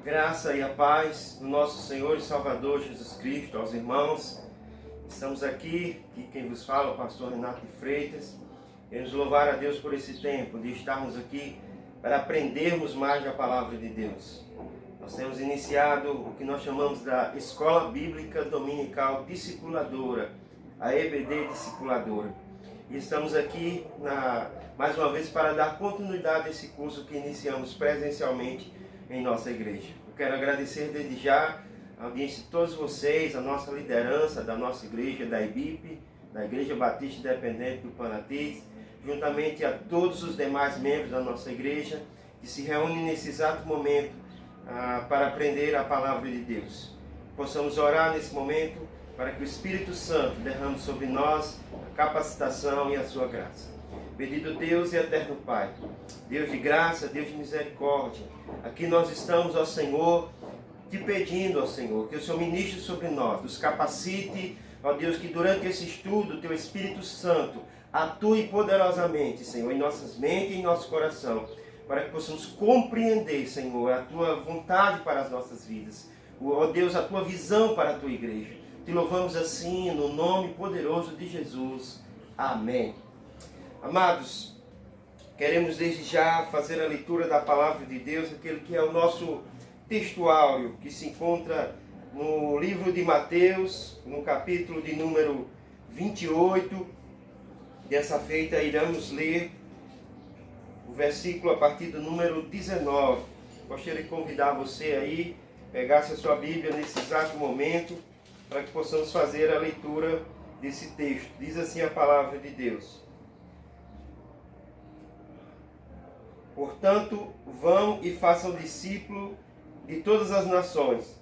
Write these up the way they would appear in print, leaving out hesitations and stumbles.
Graça e a paz do nosso Senhor e Salvador Jesus Cristo, aos irmãos. Estamos aqui quem vos fala, o pastor Renato de Freitas. Queremos louvar a Deus por esse tempo de estarmos aqui para aprendermos mais da palavra de Deus. Nós temos iniciado o que nós chamamos da Escola Bíblica Dominical Discipuladora, a EBD Discipuladora. E estamos aqui mais uma vez para dar continuidade a esse curso que iniciamos presencialmente em nossa igreja. Eu quero agradecer desde já a audiência de todos vocês, a nossa liderança da nossa igreja, da IBIP, da Igreja Batista Independente do Panatins, juntamente a todos os demais membros da nossa igreja que se reúnem nesse exato momento para aprender a palavra de Deus. Possamos orar nesse momento para que o Espírito Santo derrame sobre nós a capacitação e a sua graça. Bendito Deus e eterno Pai, Deus de graça, Deus de misericórdia, aqui nós estamos, ó Senhor, te pedindo, ó Senhor, que o Senhor ministre sobre nós, nos capacite, ó Deus, que durante esse estudo, teu Espírito Santo atue poderosamente, Senhor, em nossas mentes e em nosso coração, para que possamos compreender, Senhor, a tua vontade para as nossas vidas, ó Deus, a tua visão para a tua igreja. Te louvamos assim, no nome poderoso de Jesus. Amém. Amados, queremos desde já fazer a leitura da palavra de Deus, aquele que é o nosso textuário, que se encontra no livro de Mateus, no capítulo de número 28. Dessa feita iremos ler o versículo a partir do número 19. Gostaria de convidar você aí, pegasse a sua Bíblia nesse exato momento, para que possamos fazer a leitura desse texto. Diz assim a palavra de Deus: Portanto, vão e façam discípulos de todas as nações,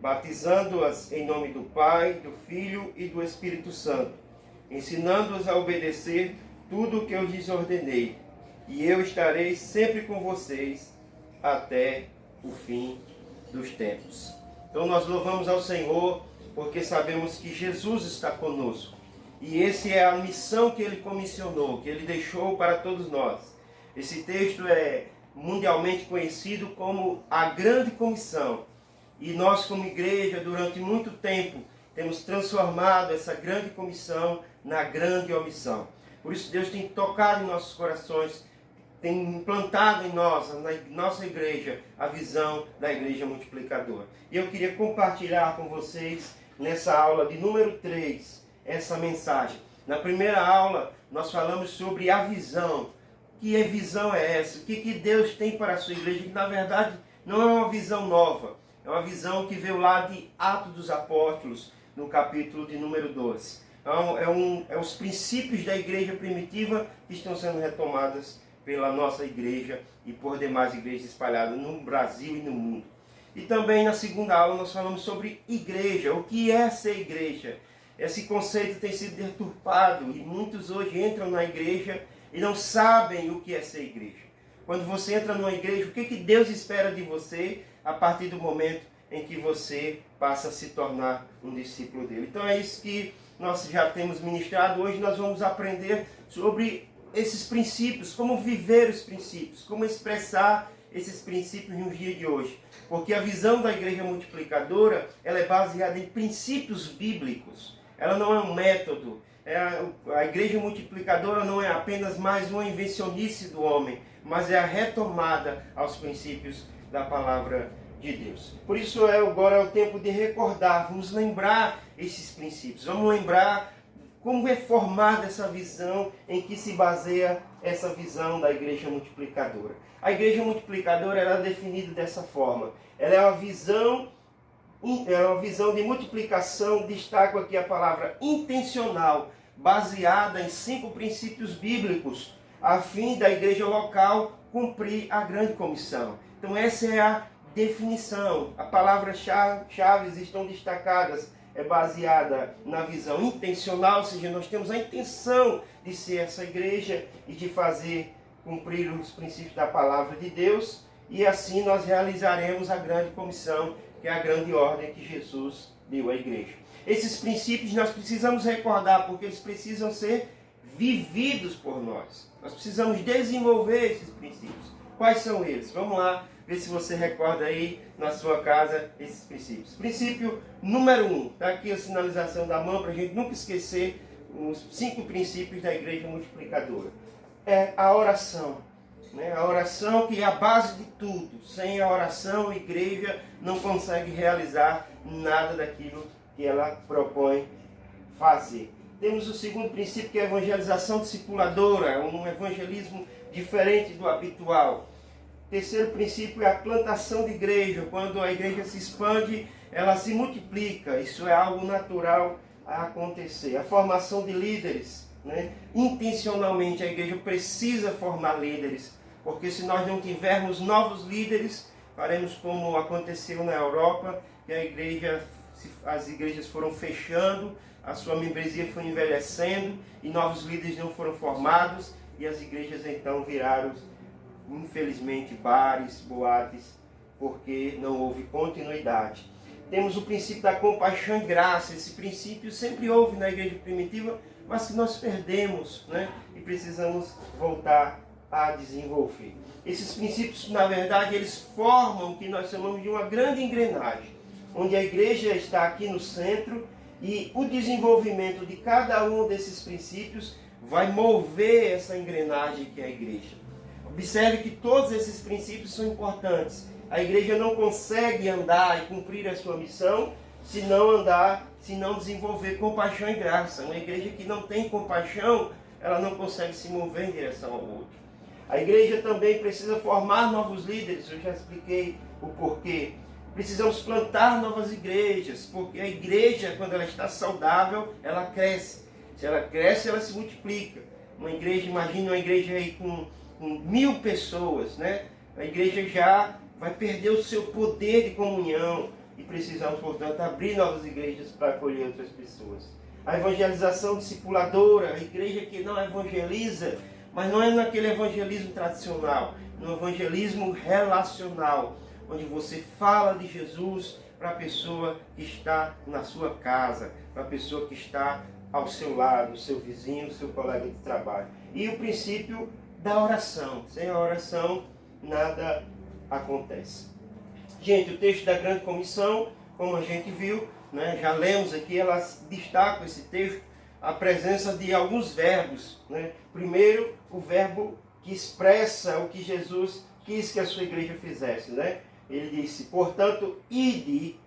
batizando-as em nome do Pai, do Filho e do Espírito Santo, ensinando-os a obedecer tudo o que eu lhes ordenei, e eu estarei sempre com vocês até o fim dos tempos. Então nós louvamos ao Senhor, porque sabemos que Jesus está conosco, e essa é a missão que Ele comissionou, que Ele deixou para todos nós. Esse texto é mundialmente conhecido como a Grande Comissão. E nós, como igreja, durante muito tempo, temos transformado essa Grande Comissão na Grande Omissão. Por isso Deus tem tocado em nossos corações, tem implantado em nós, na nossa igreja, a visão da igreja multiplicadora. E eu queria compartilhar com vocês, nessa aula de número 3, essa mensagem. Na primeira aula, nós falamos sobre a visão. Que visão é essa? O que Deus tem para a sua igreja? Que na verdade não é uma visão nova. É uma visão que veio lá de Atos dos Apóstolos, no capítulo de número 12. Então, é os princípios da igreja primitiva que estão sendo retomadas pela nossa igreja e por demais igrejas espalhadas no Brasil e no mundo. E também na segunda aula nós falamos sobre igreja. O que é ser igreja? Esse conceito tem sido deturpado e muitos hoje entram na igreja e não sabem o que é ser igreja. Quando você entra numa igreja, o que Deus espera de você a partir do momento em que você passa a se tornar um discípulo dele? Então é isso que nós já temos ministrado. Hoje nós vamos aprender sobre esses princípios, como viver os princípios, como expressar esses princípios no dia de hoje. Porque a visão da igreja multiplicadora, ela é baseada em princípios bíblicos. Ela não é um método. A igreja multiplicadora não é apenas mais uma invencionice do homem, mas é a retomada aos princípios da palavra de Deus. Por isso agora é o tempo de recordar, vamos lembrar esses princípios, vamos lembrar como é formada essa visão, em que se baseia essa visão da igreja multiplicadora. A igreja multiplicadora era definida dessa forma. Ela é uma visão de multiplicação, destaco aqui a palavra intencional, baseada em 5 princípios bíblicos, a fim da igreja local cumprir a grande comissão. Então essa é a definição. As palavras-chave estão destacadas, é baseada na visão intencional, ou seja, nós temos a intenção de ser essa igreja e de fazer cumprir os princípios da palavra de Deus, e assim nós realizaremos a grande comissão, que é a grande ordem que Jesus deu à igreja. Esses princípios nós precisamos recordar, porque eles precisam ser vividos por nós. Nós precisamos desenvolver esses princípios. Quais são eles? Vamos lá Vê se você recorda aí na sua casa esses princípios. Princípio número 1, está aqui a sinalização da mão para a gente nunca esquecer os 5 princípios da igreja multiplicadora. É a oração. Né? A oração que é a base de tudo. Sem a oração, a igreja não consegue realizar nada daquilo que ela propõe fazer. Temos o segundo princípio, que é a evangelização discipuladora, um evangelismo diferente do habitual. Terceiro princípio é a plantação de igreja. Quando a igreja se expande, ela se multiplica. Isso é algo natural a acontecer. A formação de líderes. Né? Intencionalmente a igreja precisa formar líderes, porque se nós não tivermos novos líderes, faremos como aconteceu na Europa, que as igrejas foram fechando, a sua membresia foi envelhecendo e novos líderes não foram formados, e as igrejas então viraram, infelizmente, bares, boates, porque não houve continuidade. Temos o princípio da compaixão e graça. Esse princípio sempre houve na igreja primitiva, mas que nós perdemos, né? E precisamos voltar a desenvolver. Esses princípios, na verdade, eles formam o que nós chamamos de uma grande engrenagem, onde a igreja está aqui no centro e o desenvolvimento de cada um desses princípios vai mover essa engrenagem que é a igreja. Observe que todos esses princípios são importantes. A igreja não consegue andar e cumprir a sua missão se não desenvolver compaixão e graça. Uma igreja que não tem compaixão, ela não consegue se mover em direção ao outro. A igreja também precisa formar novos líderes, eu já expliquei o porquê. Precisamos plantar novas igrejas, porque a igreja, quando ela está saudável, ela cresce. Se ela cresce, ela se multiplica. Uma igreja, imagine uma igreja aí com 1000 pessoas, né? A igreja já vai perder o seu poder de comunhão e precisamos, portanto, abrir novas igrejas para acolher outras pessoas. A evangelização discipuladora, a igreja que não evangeliza, mas não é naquele evangelismo tradicional, no evangelismo relacional, onde você fala de Jesus para a pessoa que está na sua casa, para a pessoa que está ao seu lado, seu vizinho, seu colega de trabalho. E o princípio da oração. Sem a oração, nada acontece. Gente, o texto da Grande Comissão, como a gente viu, né, já lemos aqui, elas destacam esse texto, a presença de alguns verbos. Né? Primeiro, o verbo que expressa o que Jesus quis que a sua igreja fizesse. Né? Ele disse, portanto, ide,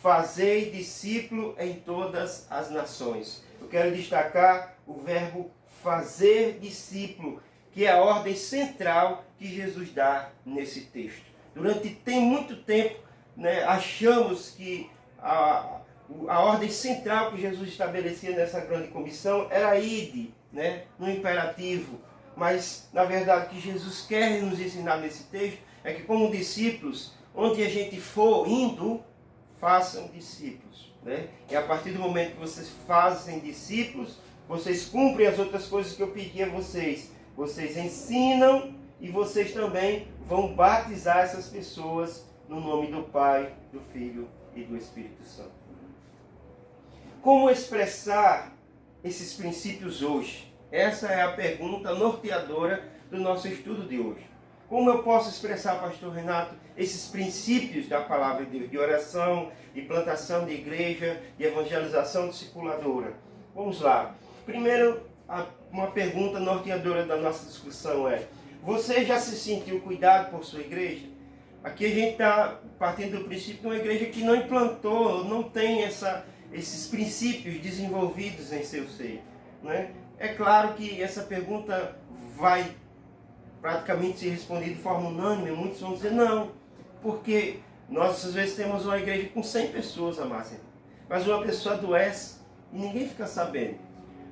fazei discípulo em todas as nações. Eu quero destacar o verbo fazer discípulo, que é a ordem central que Jesus dá nesse texto. Tem muito tempo, né, achamos que a ordem central que Jesus estabelecia nessa grande comissão era ide, né, no imperativo. Mas, na verdade, o que Jesus quer nos ensinar nesse texto é que, como discípulos, onde a gente for indo, façam discípulos. Né? E a partir do momento que vocês fazem discípulos, vocês cumprem as outras coisas que eu pedi a vocês. Vocês ensinam e vocês também vão batizar essas pessoas no nome do Pai, do Filho e do Espírito Santo. Como expressar esses princípios hoje? Essa é a pergunta norteadora do nosso estudo de hoje. Como eu posso expressar, pastor Renato, esses princípios da palavra de Deus, de oração, de plantação de igreja, de evangelização discipuladora? Vamos lá. Primeiro, uma pergunta norteadora da nossa discussão é: você já se sentiu cuidado por sua igreja? Aqui a gente está partindo do princípio de uma igreja que não implantou, não tem esses princípios desenvolvidos em seu seio. Né? É claro que essa pergunta vai praticamente ser respondida de forma unânime. Muitos vão dizer não, porque nós às vezes temos uma igreja com 100 pessoas, amados, mas uma pessoa adoece e ninguém fica sabendo.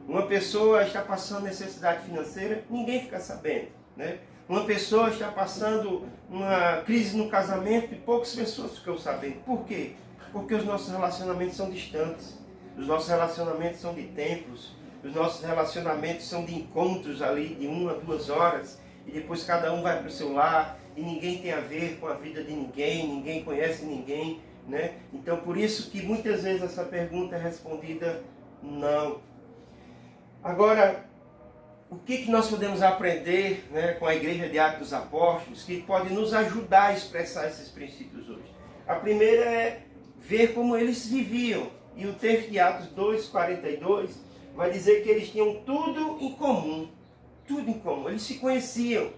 Uma pessoa está passando necessidade financeira, ninguém fica sabendo. Né? Uma pessoa está passando uma crise no casamento e poucas pessoas ficam sabendo. Por quê? Porque os nossos relacionamentos são distantes. Os nossos relacionamentos são de tempos. Os nossos relacionamentos são de encontros ali de 1 a 2 horas. E depois cada um vai para o seu lar e ninguém tem a ver com a vida de ninguém, ninguém conhece ninguém. Né? Então por isso que muitas vezes essa pergunta é respondida não. Agora, o que nós podemos aprender, né, com a Igreja de Atos dos Apóstolos que pode nos ajudar a expressar esses princípios hoje? A primeira é ver como eles viviam. E o texto de Atos 2:42 vai dizer que eles tinham tudo em comum. Tudo em comum. Eles se conheciam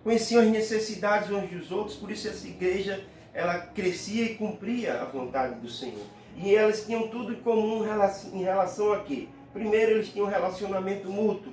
as necessidades uns dos outros, por isso essa igreja ela crescia e cumpria a vontade do Senhor. E elas tinham tudo em comum em relação a quê? Primeiro, eles tinham um relacionamento mútuo,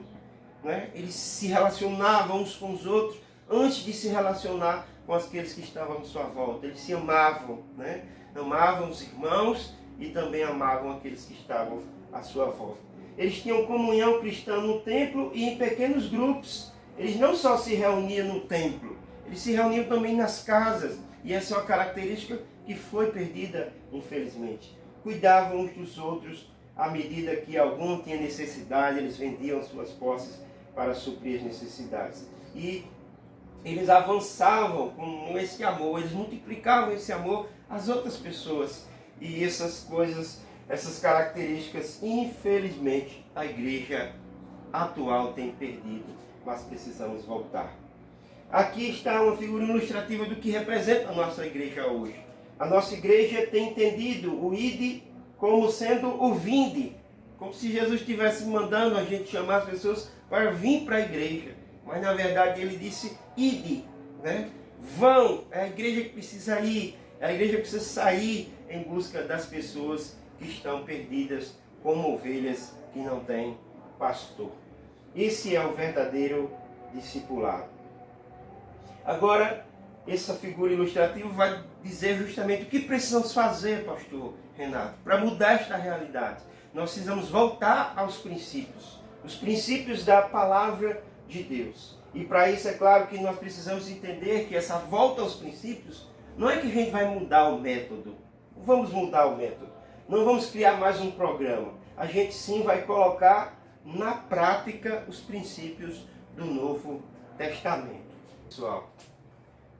né? Eles se relacionavam uns com os outros antes de se relacionar com aqueles que estavam à sua volta. Eles se amavam, né? Amavam os irmãos e também amavam aqueles que estavam à sua volta. Eles tinham comunhão cristã no templo e em pequenos grupos. Eles não só se reuniam no templo, eles se reuniam também nas casas. E essa é uma característica que foi perdida, infelizmente. Cuidavam uns dos outros à medida que algum tinha necessidade, eles vendiam suas posses para suprir as necessidades. E eles avançavam com esse amor, eles multiplicavam esse amor às outras pessoas. E essas coisas, essas características, infelizmente, a igreja atual tem perdido, mas precisamos voltar. Aqui está uma figura ilustrativa do que representa a nossa igreja hoje. A nossa igreja tem entendido o ide como sendo o vinde, como se Jesus estivesse mandando a gente chamar as pessoas para vir para a igreja. Mas na verdade ele disse ide, né? Vão, é a igreja que precisa ir, é a igreja que precisa sair em busca das pessoas que estão perdidas como ovelhas que não têm pastor. Esse é o verdadeiro discipulado. Agora, essa figura ilustrativa vai dizer justamente o que precisamos fazer, pastor Renato, para mudar esta realidade. Nós precisamos voltar aos princípios, os princípios da palavra de Deus. E para isso é claro que nós precisamos entender que essa volta aos princípios não é que a gente vai mudar o método. Não vamos mudar o método. Não vamos criar mais um programa. A gente sim vai colocar na prática os princípios do Novo Testamento. Pessoal,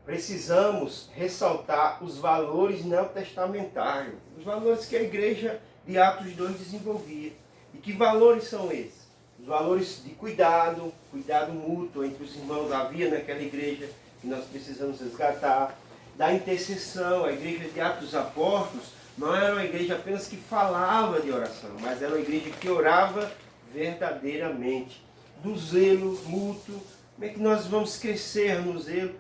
precisamos ressaltar os valores neotestamentários, os valores que a igreja de Atos 2 desenvolvia. E que valores são esses? Os valores de cuidado mútuo entre os irmãos havia naquela igreja que nós precisamos resgatar, da intercessão. A igreja de Atos dos Apóstolos não era uma igreja apenas que falava de oração, mas era uma igreja que orava verdadeiramente, do zelo mútuo. Como é que nós vamos crescer no zelo?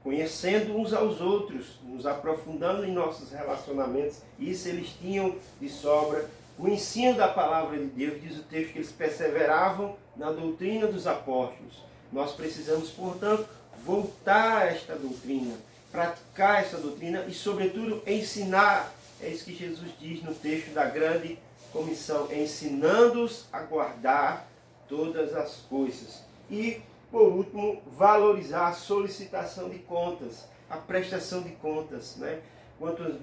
Conhecendo uns aos outros, nos aprofundando em nossos relacionamentos. Isso eles tinham de sobra. O ensino da palavra de Deus, diz o texto que eles perseveravam na doutrina dos apóstolos. Nós precisamos, portanto, voltar a esta doutrina, praticar essa doutrina e, sobretudo, ensinar. É isso que Jesus diz no texto da grande comissão, ensinando-os a guardar todas as coisas. E, por último, valorizar a solicitação de contas, a prestação de contas, né?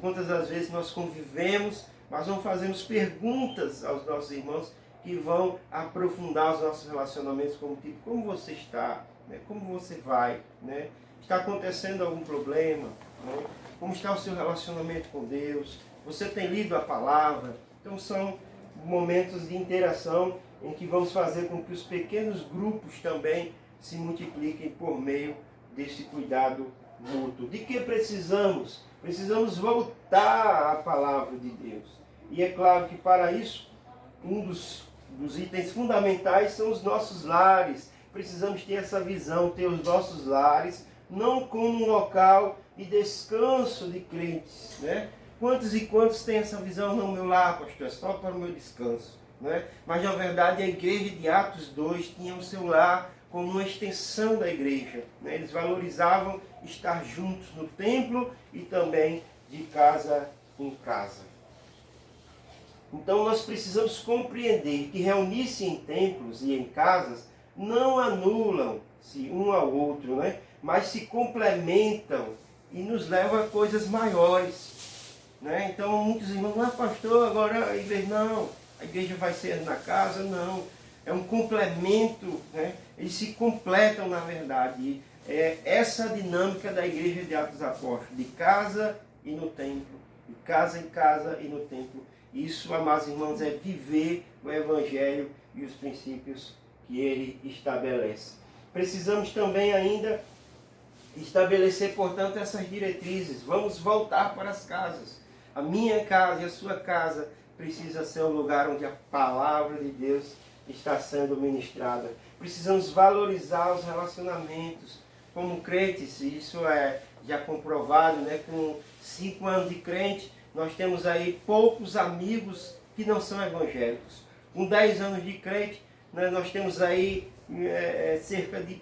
Quantas das vezes nós convivemos, mas não fazemos perguntas aos nossos irmãos que vão aprofundar os nossos relacionamentos, como tipo, como você está, né? Como você vai, né? Está acontecendo algum problema, né? Como está o seu relacionamento com Deus? Você tem lido a palavra? Então são momentos de interação em que vamos fazer com que os pequenos grupos também se multipliquem por meio desse cuidado mútuo. De que precisamos? Precisamos voltar à palavra de Deus. E é claro que para isso, um dos itens fundamentais são os nossos lares. Precisamos ter essa visão, ter os nossos lares, não como um local de descanso de crentes, né? Quantos e quantos têm essa visão? Não, meu lar, pastor, é só para o meu descanso, né? Mas na verdade a igreja de Atos 2 tinha o seu lar como uma extensão da igreja, né? Eles valorizavam estar juntos no templo e também de casa em casa. Então nós precisamos compreender que reunir-se em templos e em casas não anulam-se um ao outro, né? Mas se complementam e nos levam a coisas maiores, né? Então muitos irmãos, pastor, agora a igreja vai ser na casa, não. É um complemento, né? Eles se completam na verdade. É essa dinâmica da igreja de Atos dos Apóstolos, de casa e no templo, de casa em casa e no templo. Isso, amados irmãos, é viver o Evangelho e os princípios que ele estabelece. Precisamos também ainda estabelecer, portanto, essas diretrizes. Vamos voltar para as casas. A minha casa e a sua casa precisa ser um lugar onde a palavra de Deus está sendo ministrada. Precisamos valorizar os relacionamentos. Como crentes, isso é já comprovado, né? Com 5 anos de crente, nós temos aí poucos amigos que não são evangélicos. Com 10 anos de crente, né, nós temos aí cerca de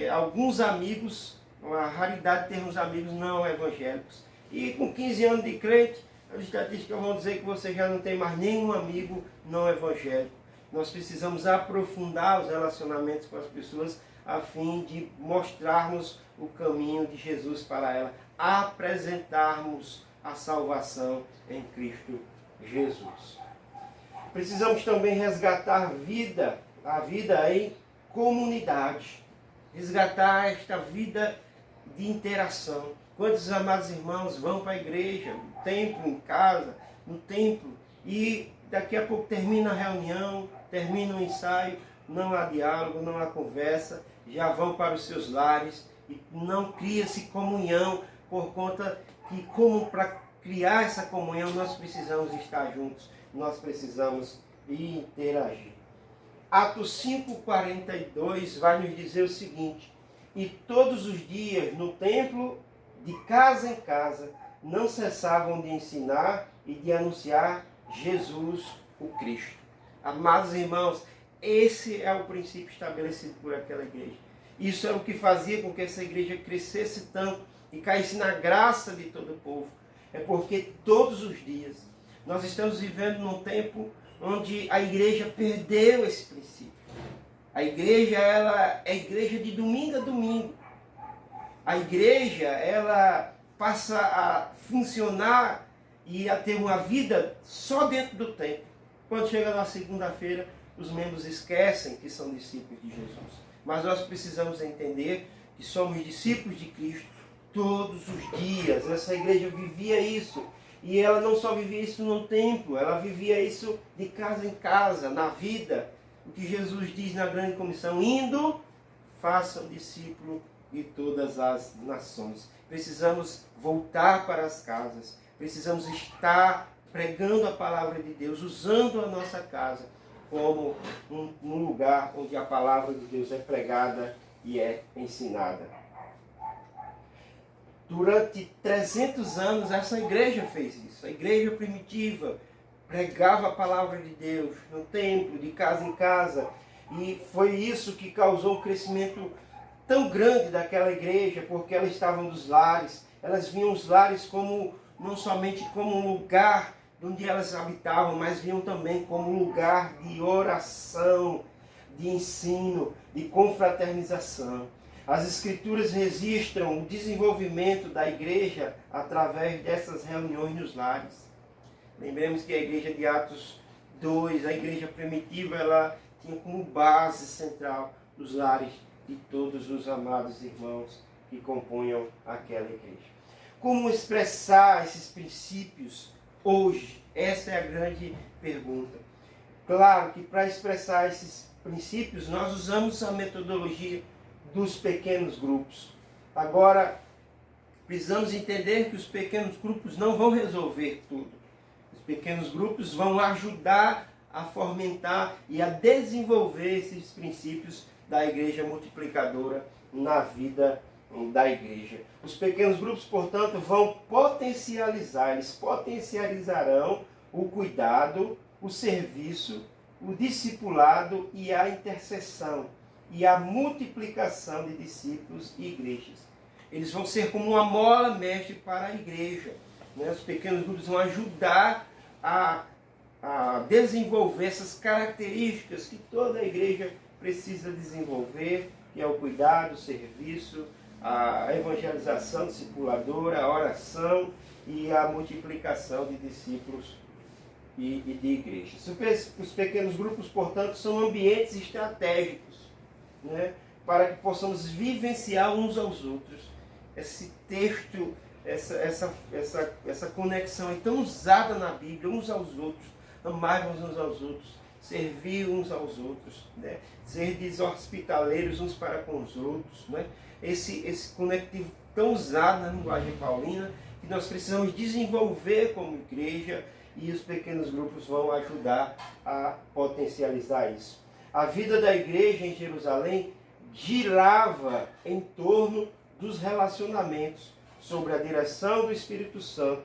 alguns amigos, uma raridade de termos amigos não evangélicos. E com 15 anos de crente, as estatísticas vão dizer que você já não tem mais nenhum amigo não evangélico. Nós precisamos aprofundar os relacionamentos com as pessoas a fim de mostrarmos o caminho de Jesus para ela, apresentarmos a salvação em Cristo Jesus. Precisamos também resgatar a vida em comunidade, resgatar esta vida de interação. Quantos amados irmãos vão para a igreja, no templo, em casa, no templo, e daqui a pouco termina a reunião, termina o ensaio, não há diálogo, não há conversa, já vão para os seus lares e não cria-se comunhão, por conta que, como para criar essa comunhão, nós precisamos estar juntos, nós precisamos interagir. Atos 5,42 vai nos dizer o seguinte: e todos os dias no templo, de casa em casa, não cessavam de ensinar e de anunciar Jesus o Cristo. Amados irmãos, esse é o princípio estabelecido por aquela igreja. Isso é o que fazia com que essa igreja crescesse tanto e caísse na graça de todo o povo. É porque todos os dias nós estamos vivendo num tempo onde a igreja perdeu esse princípio. A igreja, ela é igreja de domingo a domingo. A igreja, ela passa a funcionar e a ter uma vida só dentro do templo. Quando chega na segunda-feira, os membros esquecem que são discípulos de Jesus. Mas nós precisamos entender que somos discípulos de Cristo todos os dias. Essa igreja vivia isso. E ela não só vivia isso no templo, ela vivia isso de casa em casa, na vida. O que Jesus diz na grande comissão: indo, façam discípulo de todas as nações. Precisamos voltar para as casas. Precisamos estar pregando a palavra de Deus, usando a nossa casa como um lugar onde a palavra de Deus é pregada e é ensinada. Durante 300 anos essa igreja fez isso. A igreja primitiva pregava a palavra de Deus no templo, de casa em casa. E foi isso que causou um crescimento tão grande daquela igreja, porque elas estavam nos lares. Elas viam os lares como, não somente como um lugar onde elas habitavam, mas viam também como um lugar de oração, de ensino, de confraternização. As Escrituras registram o desenvolvimento da igreja através dessas reuniões nos lares. Lembremos que a igreja de Atos 2, a igreja primitiva, ela tinha como base central os lares de todos os amados irmãos que compunham aquela igreja. Como expressar esses princípios hoje? Essa é a grande pergunta. Claro que para expressar esses princípios nós usamos a metodologia dos pequenos grupos. Agora, precisamos entender que os pequenos grupos não vão resolver tudo. Os pequenos grupos vão ajudar a fomentar e a desenvolver esses princípios da igreja multiplicadora na vida da igreja. Os pequenos grupos, portanto, vão potencializar, eles potencializarão o cuidado, o serviço, o discipulado e a intercessão e a multiplicação de discípulos e igrejas. Eles vão ser como uma mola mestre para a igreja. Né? Os pequenos grupos vão ajudar a desenvolver essas características que toda a igreja precisa desenvolver, que é o cuidado, o serviço, a evangelização discipuladora, a oração e a multiplicação de discípulos e de igrejas. Os pequenos grupos, portanto, são ambientes estratégicos, né, para que possamos vivenciar uns aos outros. Esse texto, essa conexão é tão usada na Bíblia, uns aos outros, amai-vos uns aos outros. servir uns aos outros, né? Ser deshospitaleiros uns para com os outros, né? Esse conectivo tão usado na linguagem paulina, que nós precisamos desenvolver como igreja, e os pequenos grupos vão ajudar a potencializar isso. A vida da igreja em Jerusalém girava em torno dos relacionamentos sobre a direção do Espírito Santo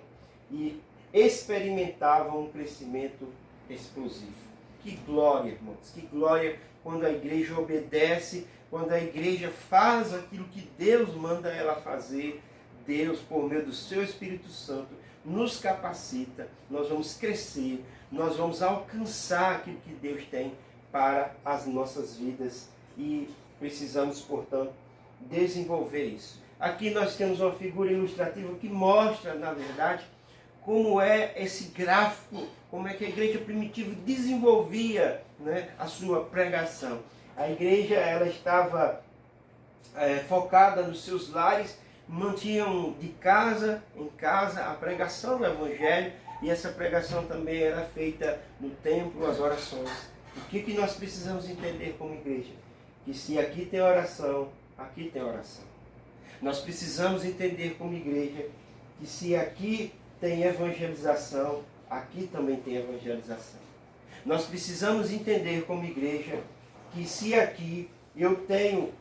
e experimentavam um crescimento explosivo. Que glória, irmãos, que glória quando a igreja obedece, quando a igreja faz aquilo que Deus manda ela fazer. Deus, por meio do seu Espírito Santo, nos capacita, nós vamos crescer, nós vamos alcançar aquilo que Deus tem para as nossas vidas e precisamos, portanto, desenvolver isso. Aqui nós temos uma figura ilustrativa que mostra, na verdade, como é esse gráfico, como é que a igreja primitiva desenvolvia, né, a sua pregação. A igreja ela estava focada nos seus lares, mantinham de casa em casa a pregação do Evangelho, e essa pregação também era feita no templo, as orações. O que nós precisamos entender como igreja? Que se aqui tem oração, aqui tem oração. Nós precisamos entender como igreja que se aqui tem evangelização, aqui também tem evangelização. Nós precisamos entender como igreja que se aqui eu tenho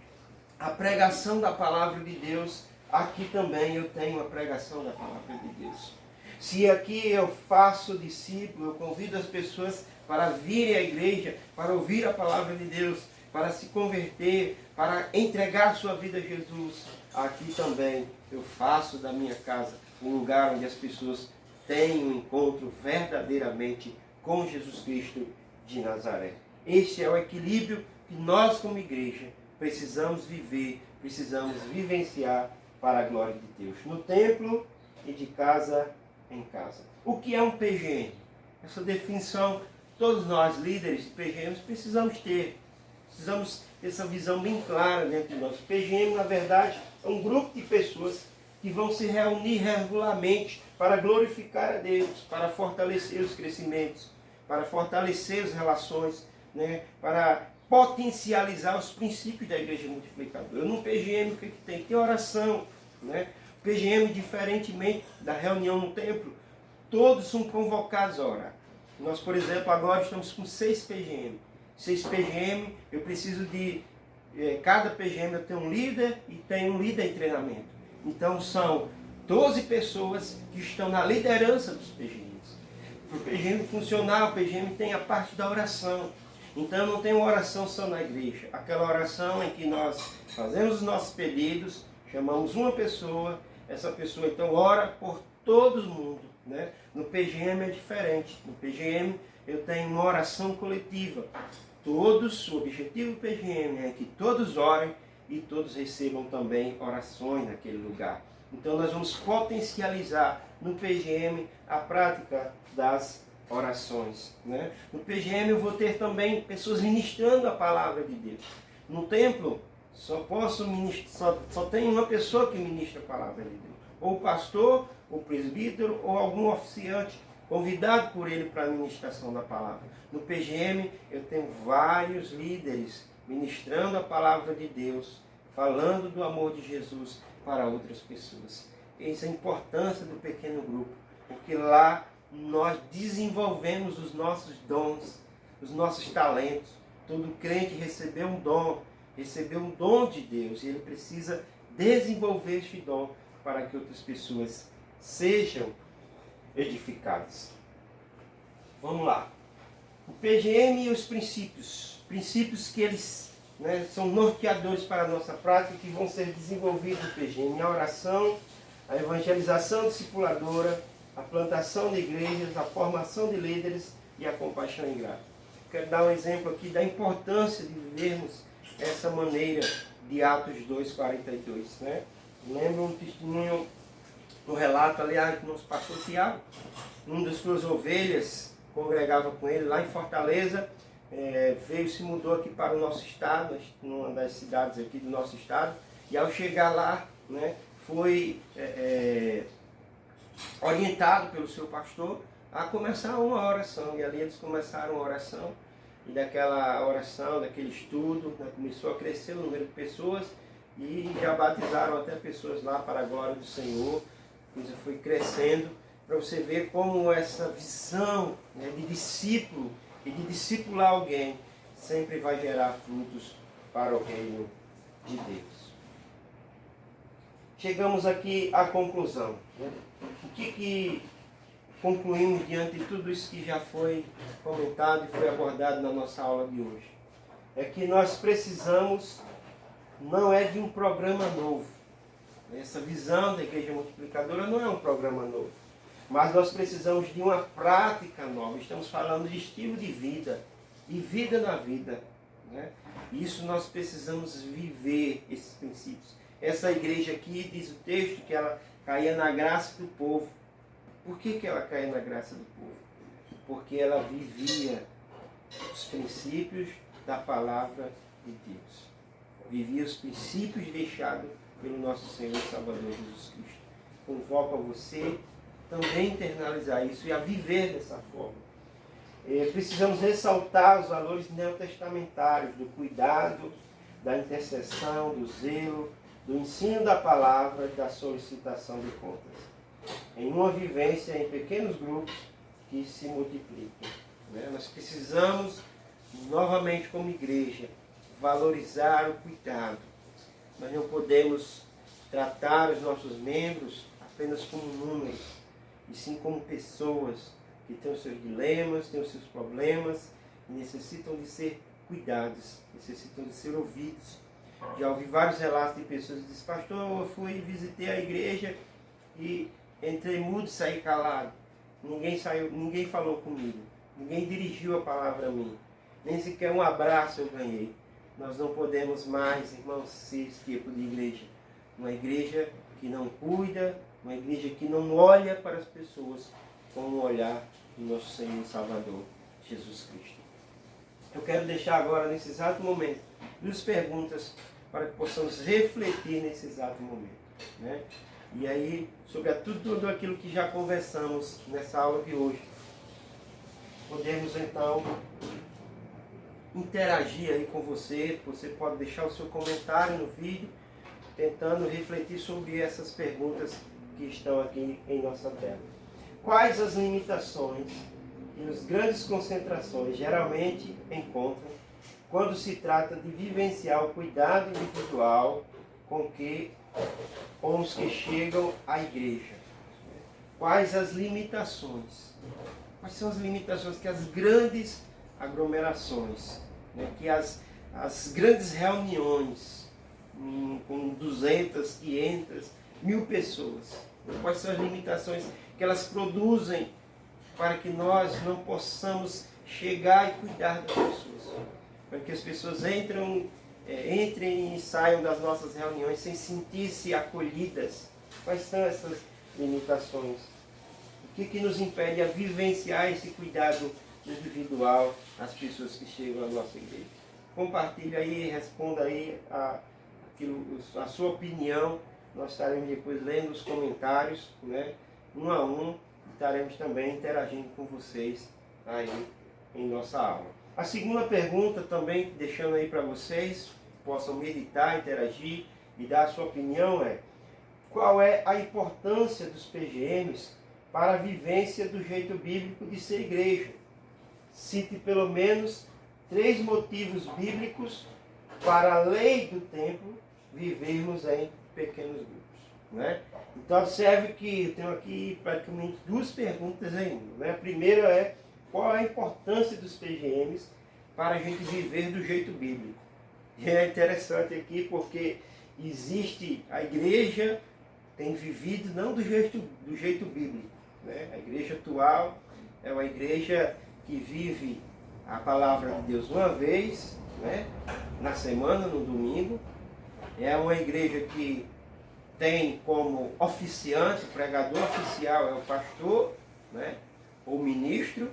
a pregação da palavra de Deus, aqui também eu tenho a pregação da palavra de Deus. Se aqui eu faço discípulo, eu convido as pessoas para virem à igreja, para ouvir a palavra de Deus, para se converter, para entregar sua vida a Jesus, aqui também eu faço da minha casa um lugar onde as pessoas têm um encontro verdadeiramente com Jesus Cristo de Nazaré. Este é o equilíbrio que nós como igreja precisamos viver, precisamos vivenciar para a glória de Deus, no templo e de casa em casa. O que é um PGM? Essa definição, todos nós líderes de PGMs precisamos ter essa visão bem clara dentro de nós. PGM, na verdade, é um grupo de pessoas que vão se reunir regularmente para glorificar a Deus, para fortalecer os crescimentos, para fortalecer as relações, né, para potencializar os princípios da igreja multiplicadora. No PGM, o que tem? Tem oração, né? PGM, diferentemente da reunião no templo, todos são convocados a orar. Nós, por exemplo, agora estamos com 6 PGM. 6 PGM, eu preciso de... cada PGM eu tenho um líder e tenho um líder em treinamento. Então são 12 pessoas que estão na liderança dos PGMs. Para o PGM funcionar, o PGM tem a parte da oração. Então não tem uma oração só na igreja. Aquela oração em que nós fazemos os nossos pedidos, chamamos uma pessoa, essa pessoa então ora por todo mundo, né? No PGM é diferente. No PGM eu tenho uma oração coletiva. Todos, o objetivo do PGM é que todos orem e todos recebam também orações naquele lugar. Então nós vamos potencializar no PGM a prática das orações, né? No PGM eu vou ter também pessoas ministrando a palavra de Deus. No templo só tem uma pessoa que ministra a palavra de Deus. Ou o pastor, ou o presbítero, ou algum oficiante convidado por ele para a ministração da palavra. No PGM eu tenho vários líderes ministrando a palavra de Deus, falando do amor de Jesus para outras pessoas. Essa é a importância do pequeno grupo, porque lá nós desenvolvemos os nossos dons, os nossos talentos. Todo crente recebeu um dom de Deus, e ele precisa desenvolver este dom para que outras pessoas sejam edificadas. Vamos lá. O PGM e os princípios que eles, né, são norteadores para a nossa prática, que vão ser desenvolvidos no PGM: a oração, a evangelização discipuladora, a plantação de igrejas, a formação de líderes e a compaixão ingrata. Quero dar um exemplo aqui da importância de vivermos essa maneira de Atos 2:42, né? Lembro um testemunho, um relato, aliás, que nos passou Tiago. Um das suas ovelhas congregava com ele lá em Fortaleza, se mudou aqui para o nosso estado, numa das cidades aqui do nosso estado, e ao chegar lá, né, foi orientado pelo seu pastor a começar uma oração, e ali eles começaram a oração, e daquela oração, daquele estudo, né, começou a crescer o número de pessoas e já batizaram até pessoas lá para a glória do Senhor. A coisa foi crescendo, para você ver como essa visão, né, de discípulo e de discipular alguém sempre vai gerar frutos para o reino de Deus. Chegamos aqui à conclusão, né? O que concluímos diante de tudo isso que já foi comentado e foi abordado na nossa aula de hoje? É que nós precisamos, não é de um programa novo. Essa visão da Igreja Multiplicadora não é um programa novo. Mas nós precisamos de uma prática nova. Estamos falando de estilo de vida, de vida na vida, né? Isso nós precisamos viver, esses princípios. Essa igreja aqui, diz o texto, que ela caía na graça do povo. Por que ela caía na graça do povo? Porque ela vivia os princípios da palavra de Deus. Vivia os princípios deixados pelo nosso Senhor e Salvador Jesus Cristo. Convoco a você também internalizar isso e a viver dessa forma. Precisamos ressaltar os valores neotestamentários do cuidado, da intercessão, do zelo, do ensino da palavra e da solicitação de contas. Em uma vivência em pequenos grupos que se multiplicam, né? Nós precisamos, novamente como igreja, valorizar o cuidado. Nós não podemos tratar os nossos membros apenas como números, e sim como pessoas que têm os seus dilemas, têm os seus problemas e necessitam de ser cuidados, necessitam de ser ouvidos. Já ouvi vários relatos de pessoas que dizem: pastor, eu fui visitei a igreja e entrei mudo e saí calado. Ninguém falou comigo, ninguém dirigiu a palavra a mim, nem sequer um abraço eu ganhei. Nós não podemos mais, irmãos, ser esse tipo de igreja. Uma igreja que não cuida, uma igreja que não olha para as pessoas com o olhar do nosso Senhor e Salvador, Jesus Cristo. Eu quero deixar agora, nesse exato momento, 2 perguntas para que possamos refletir nesse exato momento, né? E aí, sobre tudo aquilo que já conversamos nessa aula de hoje, podemos então interagir aí com você. Você pode deixar o seu comentário no vídeo, tentando refletir sobre essas perguntas que estão aqui em nossa tela. Quais as limitações e as grandes concentrações geralmente encontram quando se trata de vivenciar o cuidado individual com os que chegam à igreja? Quais as limitações? Quais são as limitações que as grandes aglomerações, né, que as grandes reuniões com 200, 500, 1000 pessoas, quais são as limitações que elas produzem para que nós não possamos chegar e cuidar das pessoas, para que as pessoas entrem e saiam das nossas reuniões sem sentir-se acolhidas? Quais são essas limitações? O que nos impede a vivenciar esse cuidado individual às pessoas que chegam à nossa igreja? Compartilhe aí, responda aí a sua opinião. Nós estaremos depois lendo os comentários, né, um a um, e estaremos também interagindo com vocês aí em nossa aula. A segunda pergunta também, deixando aí para vocês, possam meditar, interagir e dar a sua opinião, é: qual é a importância dos PGMs para a vivência do jeito bíblico de ser igreja? Cite pelo menos 3 motivos bíblicos para a lei do templo vivermos em pequenos grupos, né? Então observe que eu tenho aqui praticamente 2 perguntas ainda, né? A primeira é: qual é a importância dos PGMs para a gente viver do jeito bíblico? E é interessante aqui porque a igreja tem vivido não do jeito bíblico, né? A igreja atual é uma igreja que vive a palavra de Deus uma vez, né, na semana, no domingo. É uma igreja que tem como oficiante, pregador oficial é o pastor, né, ou ministro,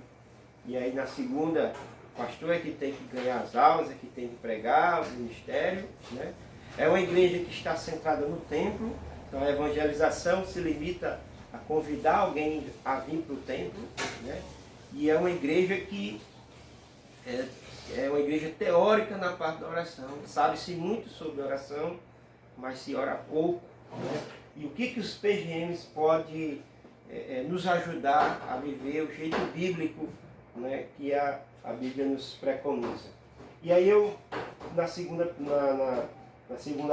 e aí na segunda o pastor é que tem que ganhar as aulas, é que tem que pregar, o ministério, né? É uma igreja que está centrada no templo, então a evangelização se limita a convidar alguém a vir para o templo, né? E é uma igreja que é uma igreja teórica na parte da oração. Sabe-se muito sobre oração, mas se ora pouco, né? E o que os PGMs podem nos ajudar a viver o jeito bíblico, né, que a Bíblia nos preconiza. E aí eu, na segunda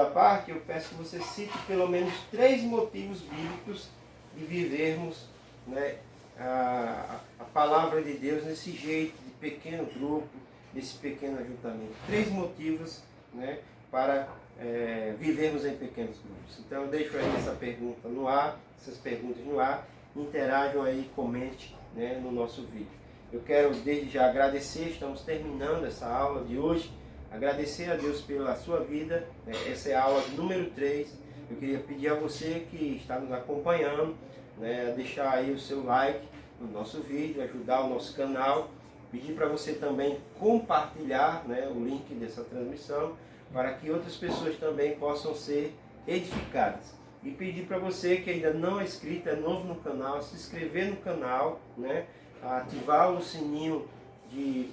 parte, eu peço que você cite pelo menos 3 motivos bíblicos de vivermos, né, a palavra de Deus nesse jeito de pequeno grupo, desse pequeno ajuntamento. 3 motivos, né, para vivermos em pequenos grupos. Então eu deixo aí essa pergunta no ar, essas perguntas no ar, interajam aí, comente, né, no nosso vídeo. Eu quero desde já agradecer, estamos terminando essa aula de hoje, agradecer a Deus pela sua vida, né? Essa é a aula número 3. Eu queria pedir a você que está nos acompanhando, né, a deixar aí o seu like no nosso vídeo, ajudar o nosso canal, pedir para você também compartilhar, né, o link dessa transmissão, para que outras pessoas também possam ser edificadas. E pedir para você que ainda não é inscrito, é novo no canal, se inscrever no canal, né, ativar o sininho de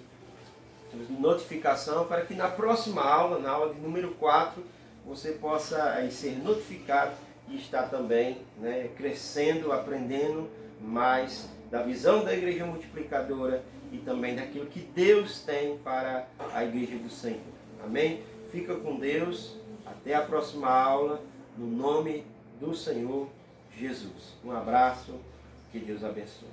notificação, para que na próxima aula, na aula de número 4, você possa aí ser notificado e estar também, né, crescendo, aprendendo mais da visão da Igreja Multiplicadora e também daquilo que Deus tem para a Igreja do Senhor. Amém? Fica com Deus. Até a próxima aula, no nome do Senhor Jesus. Um abraço. Que Deus abençoe.